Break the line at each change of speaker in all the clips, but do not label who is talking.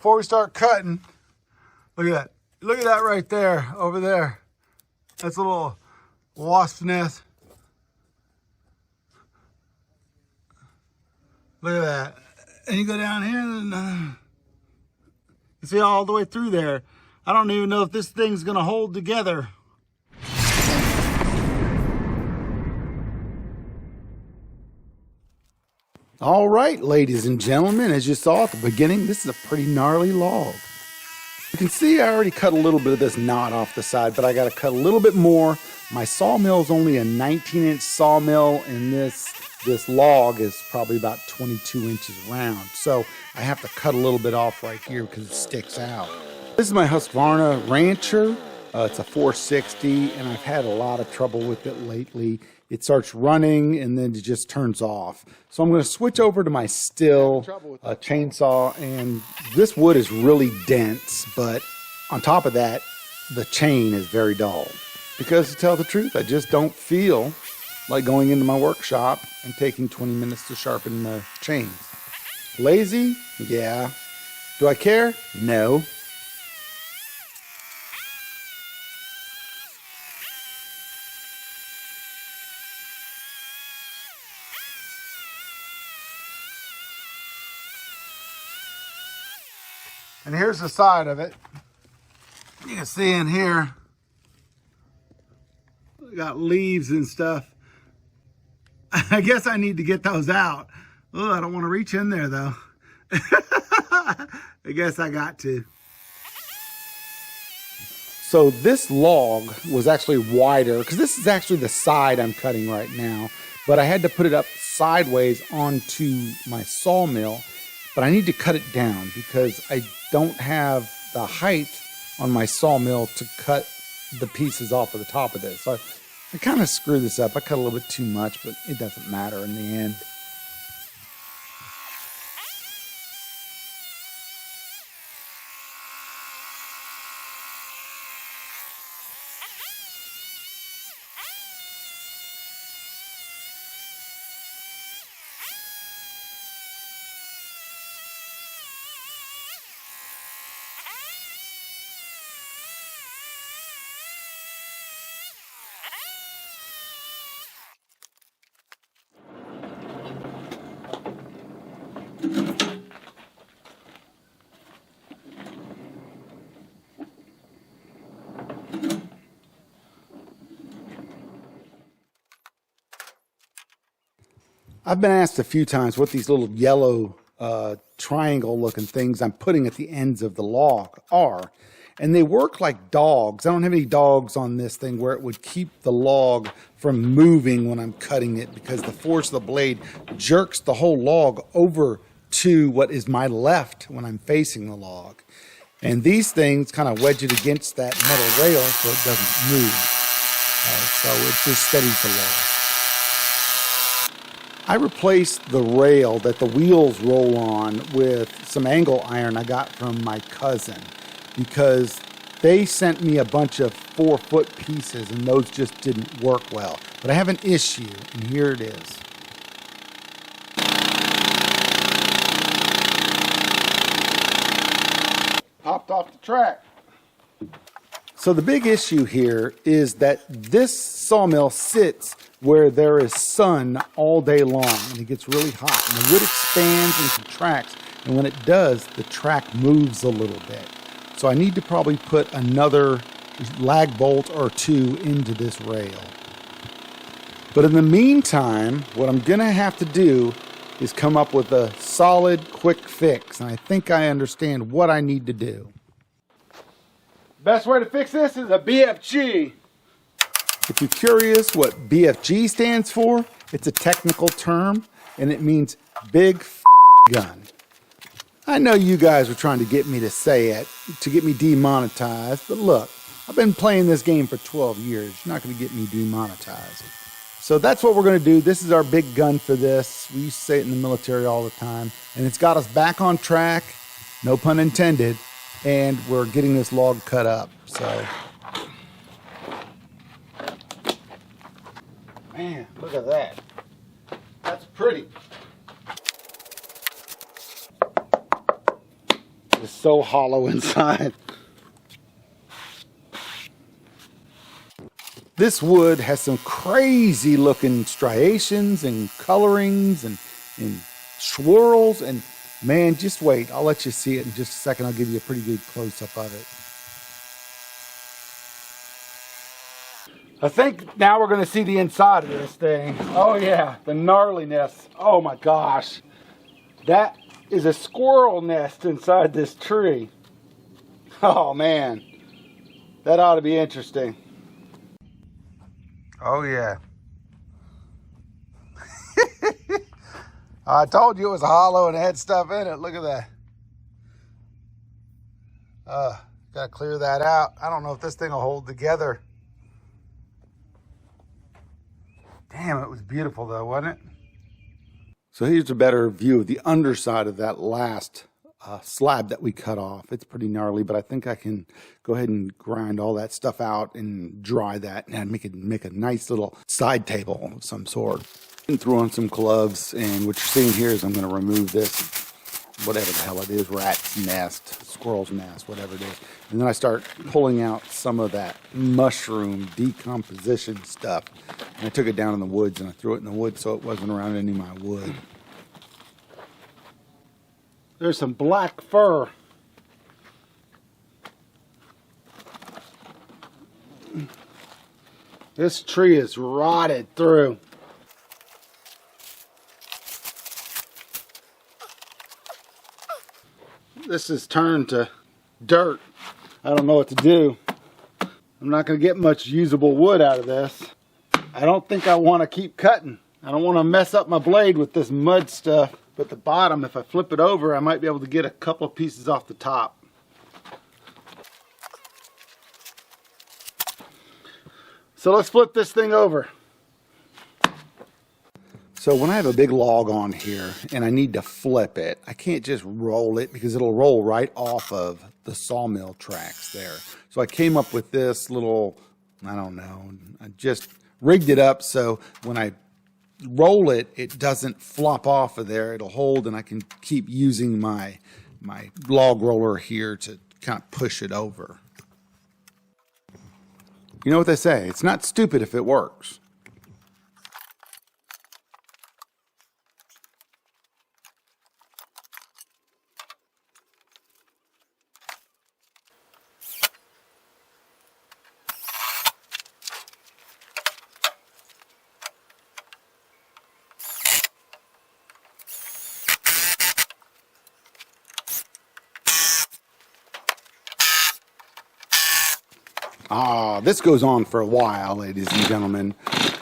before we start cutting, look at that. Look at that right there, over there. That's a little wasp nest. Look at that. And you go down here and you see all the way through there. I don't even know if this thing's gonna hold together. All right, ladies and gentlemen, as you saw at the beginning, this is a pretty gnarly log. You can see I already cut a little bit of this knot off the side, but I got to cut a little bit more. My sawmill is only a 19-inch sawmill, and this log is probably about 22 inches round. So I have to cut a little bit off right here because it sticks out. This is my Husqvarna Rancher. It's a 460, and I've had a lot of trouble with it lately. It starts running and then it just turns off. So I'm going to switch over to my Stihl chainsaw, and this wood is really dense, but on top of that, the chain is very dull. Because to tell the truth, I just don't feel like going into my workshop and taking 20 minutes to sharpen the chains. Lazy? Yeah. Do I care? No. And here's the side of it. You can see in here, we got leaves and stuff. I guess I need to get those out. Oh, I don't want to reach in there though. I guess I got to. So this log was actually wider, because this is actually the side I'm cutting right now, but I had to put it up sideways onto my sawmill. But I need to cut it down because I don't have the height on my sawmill to cut the pieces off of the top of this. So I kind of screwed this up. I cut a little bit too much, but it doesn't matter in the end. I've been asked a few times what these little yellow triangle looking things I'm putting at the ends of the log are. And they work like dogs. I don't have any dogs on this thing where it would keep the log from moving when I'm cutting it, because the force of the blade jerks the whole log over to what is my left when I'm facing the log. And these things kind of wedge it against that metal rail so it doesn't move. So it just steadies the log. I replaced the rail that the wheels roll on with some angle iron I got from my cousin, because they sent me a bunch of 4-foot pieces and those just didn't work well. But I have an issue, and here it is. Popped off the track. So the big issue here is that this sawmill sits where there is sun all day long, and it gets really hot, and the wood expands and contracts, and when it does, the track moves a little bit. So I need to probably put another lag bolt or two into this rail. But in the meantime, what I'm gonna have to do is come up with a solid, quick fix, and I think I understand what I need to do. Best way to fix this is a BFG. If you're curious what BFG stands for, it's a technical term, and it means big gun. I know you guys were trying to get me to say it, to get me demonetized, but look, I've been playing this game for 12 years. You're not going to get me demonetized. So that's what we're going to do. This is our big gun for this. We used to say it in the military all the time, and it's got us back on track, no pun intended, and we're getting this log cut up. So, man, look at that. That's pretty. It's so hollow inside. This wood has some crazy looking striations and colorings and swirls, and man, just wait. I'll let you see it in just a second. I'll give you a pretty good close-up of it. I think now we're going to see the inside of this thing. Oh yeah, the gnarliness. Oh my gosh. That is a squirrel nest inside this tree. Oh man, that ought to be interesting. Oh yeah. I told you it was hollow and it had stuff in it. Look at that. Gotta clear that out. I don't know if this thing will hold together. Damn, it was beautiful though, wasn't it? So here's a better view of the underside of that last slab that we cut off. It's pretty gnarly, but I think I can go ahead and grind all that stuff out and dry that and make a nice little side table of some sort. And throw on some gloves, and what you're seeing here is I'm going to remove this, whatever the hell it is, rat's nest, squirrel's nest, whatever it is. And then I start pulling out some of that mushroom decomposition stuff. And I took it down in the woods and I threw it in the woods so it wasn't around any of my wood. There's some black fur. This tree is rotted through. This has turned to dirt. I don't know what to do. I'm not going to get much usable wood out of this. I don't think I want to keep cutting. I don't want to mess up my blade with this mud stuff. But the bottom, if I flip it over, I might be able to get a couple of pieces off the top. So let's flip this thing over. So when I have a big log on here and I need to flip it, I can't just roll it because it'll roll right off of the sawmill tracks there. So I came up with this little, I don't know, I just rigged it up so when I roll it, it doesn't flop off of there. It'll hold and I can keep using my log roller here to kind of push it over. You know what they say, it's not stupid if it works. This goes on for a while, ladies and gentlemen.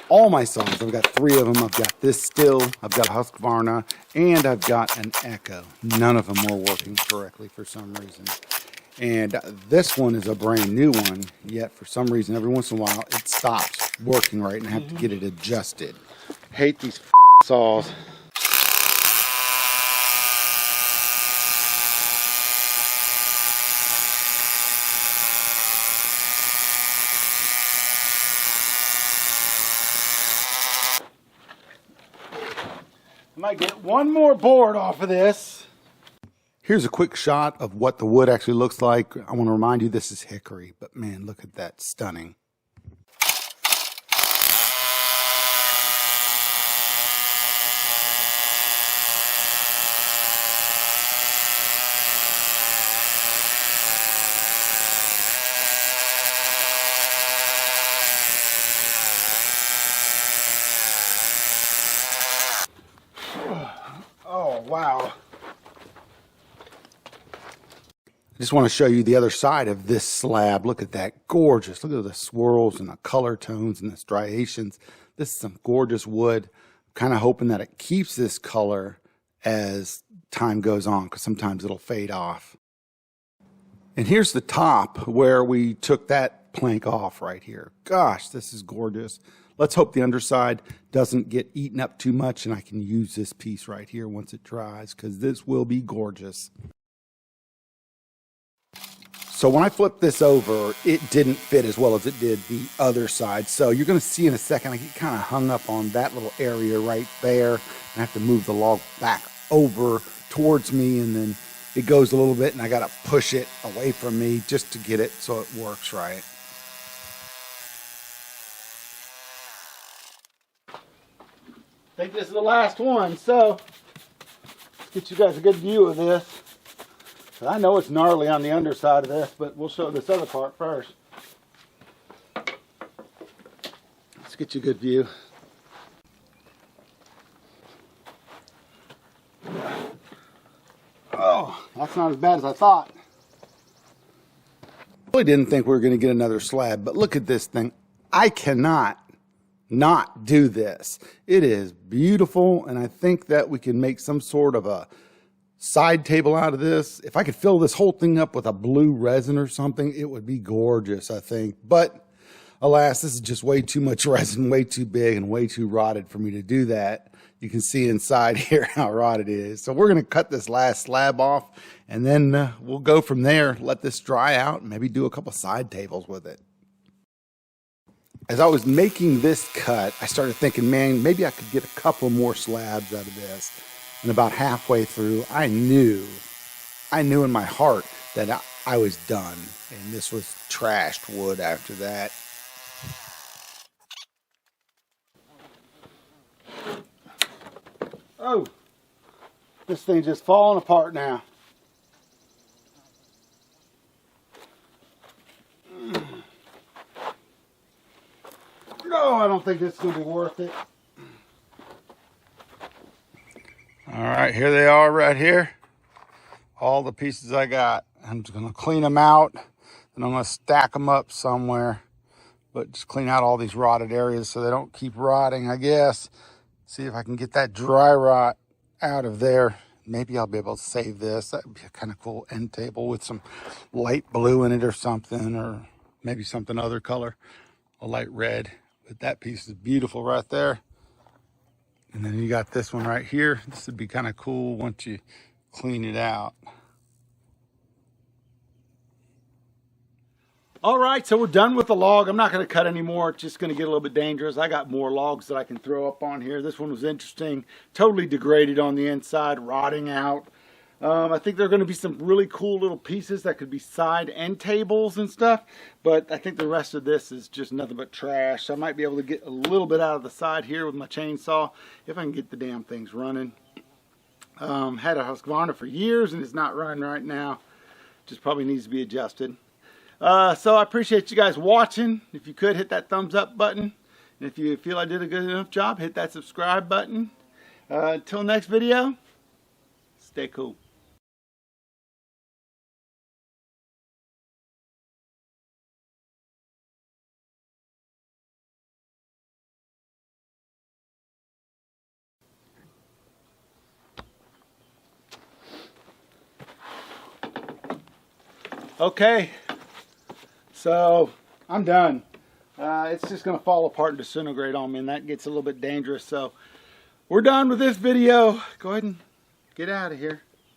All my saws, I've got 3 of them. I've got this still, I've got a Husqvarna, and I've got an Echo. None of them were working correctly for some reason. And this one is a brand new one, yet for some reason, every once in a while, it stops working right and I have to get it adjusted. Hate these saws. I might get one more board off of this. Here's a quick shot of what the wood actually looks like. I want to remind you this is hickory, but man, look at that, stunning. Oh, wow. I just want to show you the other side of this slab. Look at that, gorgeous. Look at the swirls and the color tones and the striations. This is some gorgeous wood. I'm kind of hoping that it keeps this color as time goes on because sometimes it'll fade off. And here's the top where we took that plank off right here. Gosh, this is gorgeous. Let's hope the underside doesn't get eaten up too much and I can use this piece right here once it dries because this will be gorgeous. So when I flipped this over, it didn't fit as well as it did the other side. So you're going to see in a second, I get kind of hung up on that little area right there. And I have to move the log back over towards me and then it goes a little bit and I got to push it away from me just to get it so it works right. I think this is the last one, so let's get you guys a good view of this. I know it's gnarly on the underside of this, but we'll show this other part first. Let's get you a good view. Oh, that's not as bad as I thought. I really didn't think we were going to get another slab, but look at this thing. I cannot not do this. It is beautiful, and I think that we can make some sort of a side table out of this. If I could fill this whole thing up with a blue resin or something, it would be gorgeous, I think. But alas, this is just way too much resin, way too big and way too rotted for me to do that. You can see inside here how rotted it is. So we're going to cut this last slab off, and then we'll go from there, let this dry out, and maybe do a couple side tables with it. As I was making this cut, I started thinking, man, maybe I could get a couple more slabs out of this. And about halfway through, I knew in my heart that I was done. And this was trashed wood after that. Oh, this thing's just falling apart now. No, I don't think this is going to be worth it. All right, here they are right here. All the pieces I got. I'm just going to clean them out, and I'm going to stack them up somewhere. But just clean out all these rotted areas so they don't keep rotting, I guess. See if I can get that dry rot out of there. Maybe I'll be able to save this. That would be a kind of cool end table with some light blue in it or something, or maybe something other color, a light red. But that piece is beautiful right there. And then you got this one right here. This would be kind of cool once you clean it out. All right, so we're done with the log. I'm not going to cut anymore. It's just going to get a little bit dangerous. I got more logs that I can throw up on here. This one was interesting. Totally degraded on the inside, rotting out. I think there are going to be some really cool little pieces that could be side end tables and stuff. But I think the rest of this is just nothing but trash. So I might be able to get a little bit out of the side here with my chainsaw if I can get the damn things running. Had a Husqvarna for years and it's not running right now. Just probably needs to be adjusted. So I appreciate you guys watching. If you could, hit that thumbs up button. And if you feel I did a good enough job, hit that subscribe button. Until next video, stay cool. Okay, so I'm done. It's just going to fall apart and disintegrate on me, and that gets a little bit dangerous. So we're done with this video. Go ahead and get out of here.